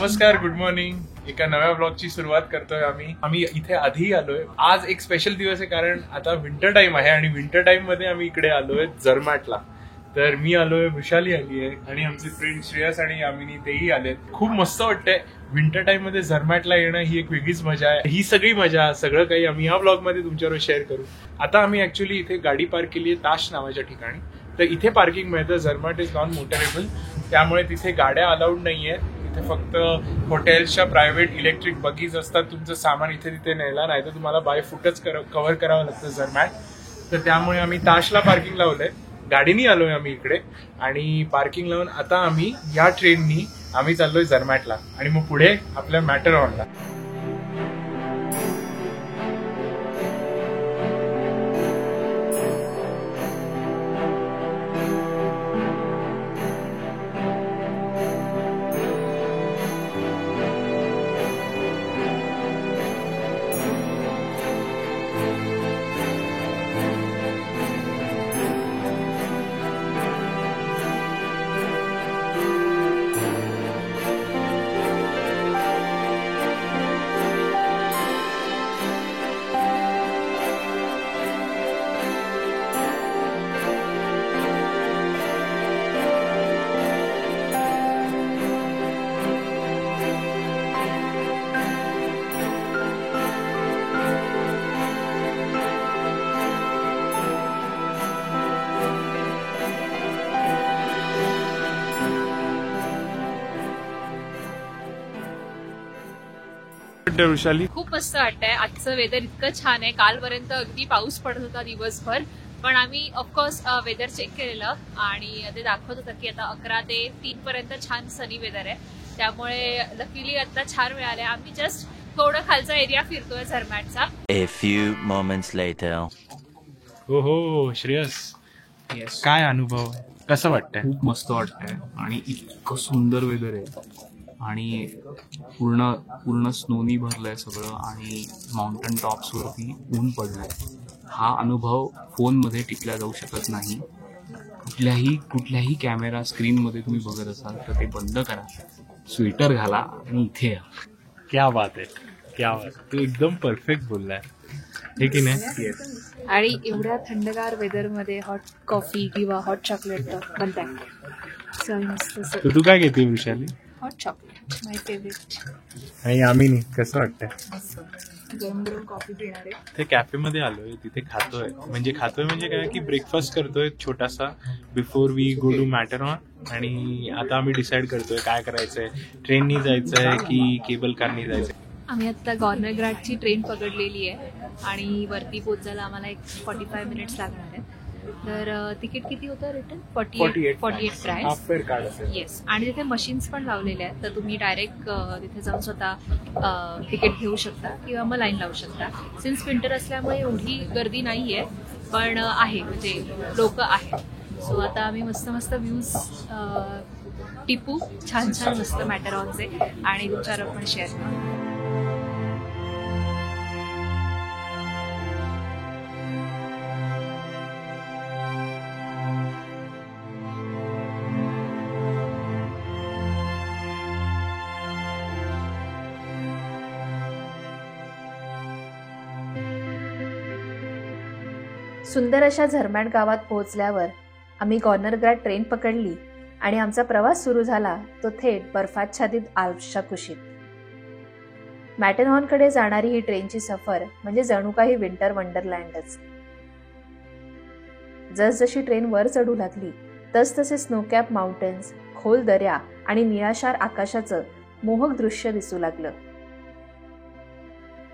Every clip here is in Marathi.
नमस्कार, गुड मॉर्निंग. एका नव्या ब्लॉगची सुरुवात करतोय आम्ही इथे आधी आलोय. आज एक स्पेशल दिवस आहे कारण आता विंटर टाइम आहे आणि विंटर टाइम मध्ये आम्ही इकडे आलोय झरमॅटला. तर मी आलोय, वृषाली आली आहे आणि आमचे फ्रेंड श्रेयस आणि यामिनी तेही आलेत. खूप मस्त वाटतंय. विंटर टाइम मध्ये झरमॅटला येणं ही एक वेगळीच मजा आहे. ही सगळी मजा सगळं काही आम्ही या ब्लॉग मध्ये तुमच्यावर शेअर करू. आता आम्ही ऍक्च्युअली इथे गाडी पार्क केली आहे ताश नावाच्या ठिकाणी. तर इथे पार्किंग मिळतं. झरमॅट इज नॉन मोटरेबल, त्यामुळे तिथे गाड्या अलाउड नाहीये. इथे फक्त हॉटेल्सच्या प्रायव्हेट इलेक्ट्रिक बगीज असतात. तुमचं सामान इथे तिथे न्यायला, नाही तर तुम्हाला बाय फुटच कव्हर करावं लागतं झरमॅट. तर त्यामुळे आम्ही ताशला पार्किंग लावलंय. गाडीनी आलोय आम्ही इकडे आणि पार्किंग लावून आता आम्ही या ट्रेननी आम्ही चाललोय झरमॅटला आणि मग पुढे आपल्या मॅटरहॉर्नला. वृषाली, खूप मस्त वाटतंय. आजचं वेदर इतकं छान आहे. कालपर्यंत अगदी पाऊस पडत होता दिवसभर, पण आम्ही ऑफकोर्स वेदर चेक केलेलं आणि ते दाखवत होतं की आता 11 ते 3 पर्यंत छान सनी वेदर आहे. त्यामुळे लकीली आता छान मिळाले. आम्ही जस्ट थोडं खालचा एरिया फिरतोय झरमॅटचा. A few moments later. हो श्रेयस, येस, काय अनुभव, कसं वाटतंय? खूप मस्त वाटतंय आणि इतकं सुंदर वेदर आहे आणि पूर्ण स्नोनी भरलंय सगळं आणि माउंटन टॉप्स वरती ऊन पडलंय. हा अनुभव फोनमध्ये टिपला जाऊ शकत नाही. कुठल्याही कॅमेरा स्क्रीन मध्ये तुम्ही बघत असाल तर ते बंद करा, स्वेटर घाला आणि इथे या. क्या बात आहे, क्या बात. तू एकदम परफेक्ट बोललाय, हे की नाही? आणि एवढ्या थंडगार वेदर मध्ये हॉट कॉफी किंवा हॉट चॉकलेट बनताय. तू काय घेते वृषाली? हॉट चॉकलेट माय फेवरेट. आणि यामिनी, कसं वाटतंय? गरम गरम कॉफी पिणार आहे. ते कॅफे मध्ये आलोय, तिथे खातोय म्हणजे काय की ब्रेकफास्ट करतोय छोटासा before we go to Matterhorn. आणि आता आम्ही डिसाईड करतोय काय करायचंय, ट्रेननी जायचंय की केबल कारनी जायचंय. आम्ही आता गॉर्नर ग्रॅडची ट्रेन पकडलेली आहे आणि वरती पोहोचायला आम्हाला एक 45 मिनिट्स लागणार आहेत. तर तिकीट किती होतं return? 48 price. Half fair card असेल. येस. आणि तिथे मशीन्स पण लावलेले आहेत, तर तुम्ही डायरेक्ट तिथे जाऊन स्वतः तिकीट घेऊ शकता किंवा मग लाईन लावू शकता. सिन्स विंटर असल्यामुळे एवढी गर्दी नाहीये, पण आहे म्हणजे लोक आहेत. सो आता आम्ही मस्त व्ह्यूज टिपू, छान मस्त मॅटरहॉर्नचे आणि तुमच्यावर पण शेअर करू. सुंदर अशा झरमॅट गावात पोहोचल्यावर आम्ही गॉर्नर ग्रॅड ट्रेन पकडली आणि आमचा प्रवास सुरू झाला तो थेट बर्फाच्छादित आल्प्सच्या कुशीत. मॅटरहॉर्नकडे जाणारी ही ट्रेनची सफर म्हणजे जणू काही विंटर वंडरलँडच. जसजशी ट्रेन वर चढू लागली तसतसे स्नोकॅप माउंटन्स, खोल दऱ्या आणि निळाशार आकाशाचं मोहक दृश्य दिसू लागलं.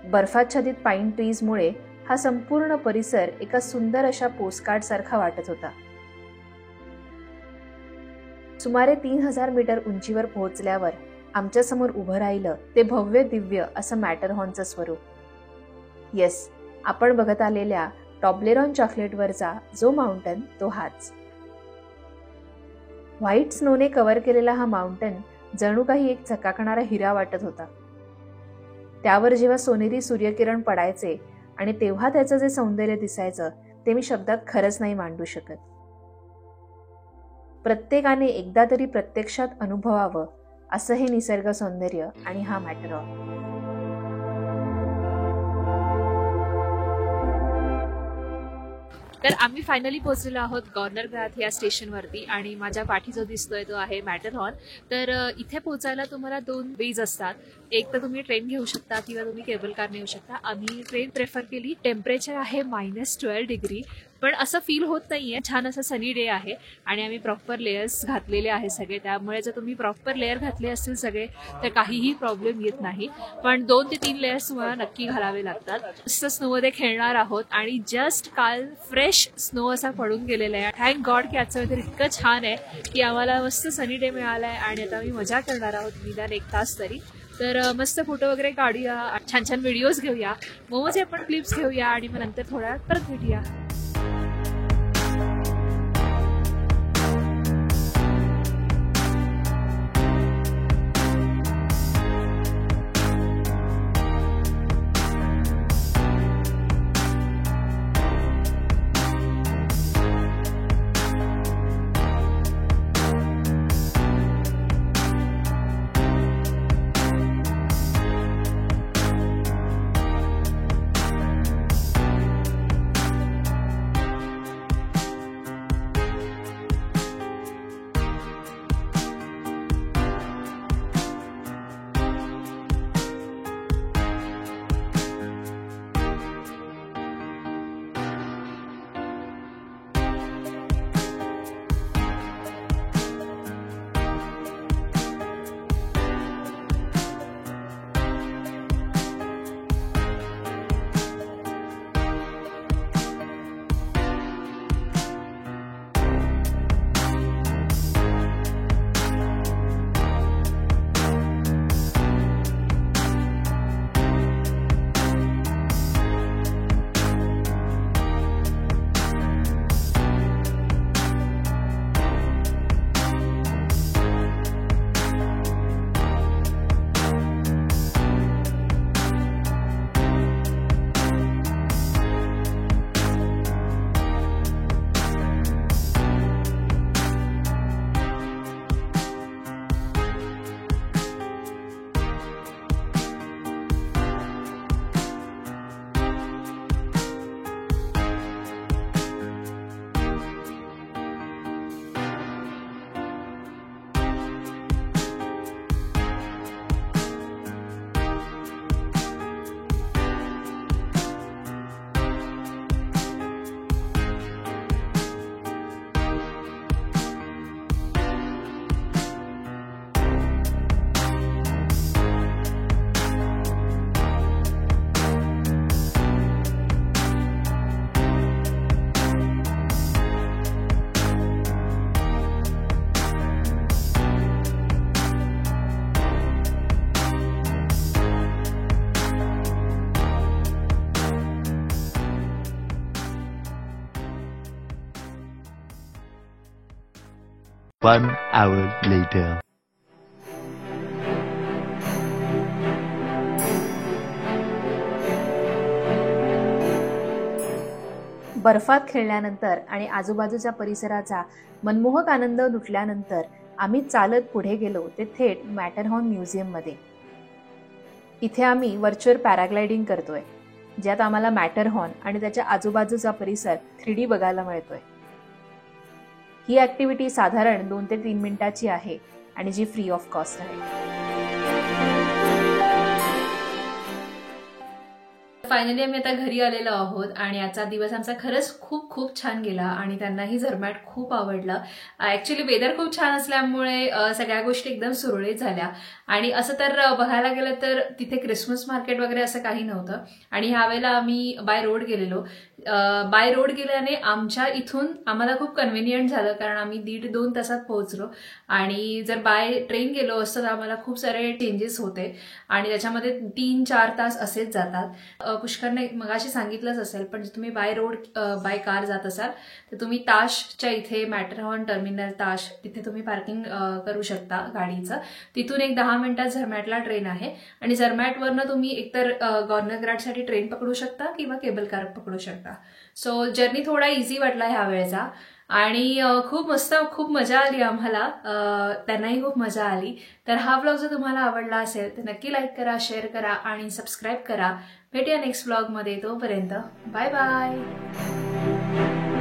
बर्फाच्छादित पाईन ट्रीजमुळे हा संपूर्ण परिसर एका सुंदर अशा पोस्टकार्ड सारखा वाटत होता. सुमारे 3000 मीटर उंचीवर पोहोचल्यावर आमच्या समोर उभं राहिलं ते भव्य दिव्य असं मॅटरहॉर्नचं स्वरूप. येस, आपण बघत आलेल्या टॉब्लेरॉन चॉकलेटवरचा जो माउंटन तो हाच. व्हाईट स्नोने कव्हर केलेला हा माउंटन जणू काही एक चकाकणारा हिरा वाटत होता. त्यावर जेव्हा सोनेरी सूर्यकिरण पडायचे आणि तेव्हा त्याचं जे सौंदर्य दिसायचं ते मी शब्दात खरंच नाही मांडू शकत. प्रत्येकाने एकदा तरी प्रत्यक्षात अनुभवावं असं हे निसर्ग सौंदर्य आणि हा मॅटरहॉर्न. तर आम्ही फायनली पोहोचलेलो आहोत गव्हर्नर ग्राथ या स्टेशनवरती आणि माझ्या पाठी जो दिसतोय तो आहे मॅटरहॉर्न. तर इथे पोहोचायला तुम्हाला 2 वेज असतात. एक तर तुम्ही ट्रेन घेऊ शकता किंवा तुम्ही केबल कारने येऊ शकता. आम्ही ट्रेन प्रेफर केली. टेम्परेचर आहे -12 डिग्री, पण असं फील होत नाहीये. छान असं सनी डे आहे आणि आम्ही प्रॉपर लेयर्स घातलेले आहे सगळे, त्यामुळे जर तुम्ही प्रॉपर लेयर घातले असतील सगळे तर काहीही प्रॉब्लेम येत नाही. पण 2 ते 3 लेयर्स तुम्हाला नक्की घालावे लागतात. मस्त स्नोमध्ये खेळणार आहोत आणि जस्ट काल फ्रेश स्नो असा पडून गेलेला आहे. थँक गॉड की आजचं वेदर इतकं छान आहे की आम्हाला मस्त सनी डे मिळाला आहे आणि आता आम्ही मजा करणार आहोत निदान 1 तास तरी. तर मस्त फोटो वगैरे काढूया, छान छान व्हिडिओज घेऊया, मोमोचे पण क्लिप्स घेऊया आणि मग नंतर थोड्या वेळात परत भेटूया. One hour later. बर्फात खेळल्यानंतर आणि आजूबाजूच्या परिसराचा मनमोहक आनंद लुटल्यानंतर आम्ही चालत पुढे गेलो ते थेट मॅटरहॉर्न म्युझियममध्ये. इथे आम्ही व्हर्च्युअल पॅराग्लायडिंग करतोय, ज्यात आम्हाला मॅटरहॉर्न आणि त्याच्या आजूबाजूचा परिसर 3D बघायला मिळतोय. ही ॲक्टिव्हिटी साधारण 2 ते 3 मिनिटाची आहे आणि जी फ्री ऑफ कॉस्ट आहे. फायनली आम्ही आता घरी आलेलो आहोत आणि आजचा दिवस आमचा खरंच खूप खूप छान गेला आणि त्यांनाही झरमॅट खूप आवडलं. ॲक्च्युली वेदर खूप छान असल्यामुळे सगळ्या गोष्टी एकदम सुरळीत झाल्या. आणि असं तर बघायला गेलं तर तिथे क्रिसमस मार्केट वगैरे असं काही नव्हतं आणि ह्यावेळेला आम्ही बाय रोड गेलेलो. बाय रोड गेल्याने आमच्या इथून आम्हाला खूप कन्व्हिनियंट झालं, कारण आम्ही 1.5-2 तासात पोहोचलो. आणि जर बाय ट्रेन गेलो असतं तर आम्हाला खूप सारे चेंजेस होते आणि त्याच्यामध्ये 3-4 तास असेच जातात. पुष्करने मगाशी सांगितलंच असेल, पण तुम्ही बाय रोड बाय कार जात असाल तर तुम्ही ताशच्या इथे मॅटरहॉर्न टर्मिनल ताश तिथे तुम्ही पार्किंग करू शकता गाडीचं. तिथून एक 10 मिनिटात झरमॅटला ट्रेन आहे आणि झरमॅटवरनं तुम्ही एकतर गव्हर्नर ग्राडसाठी ट्रेन पकडू शकता किंवा केबल कार पकडू शकता. सो जर्नी थोडा इझी वाटला ह्या वेळेचा आणि खूप मस्त, खूप मजा आली आम्हाला. त्यांनाही खूप मजा आली. तर हा व्लॉग जर तुम्हाला आवडला असेल तर नक्की लाईक करा, शेअर करा आणि सबस्क्राईब करा. भेटूया नेक्स्ट व्लॉगमध्ये. तोपर्यंत बाय बाय.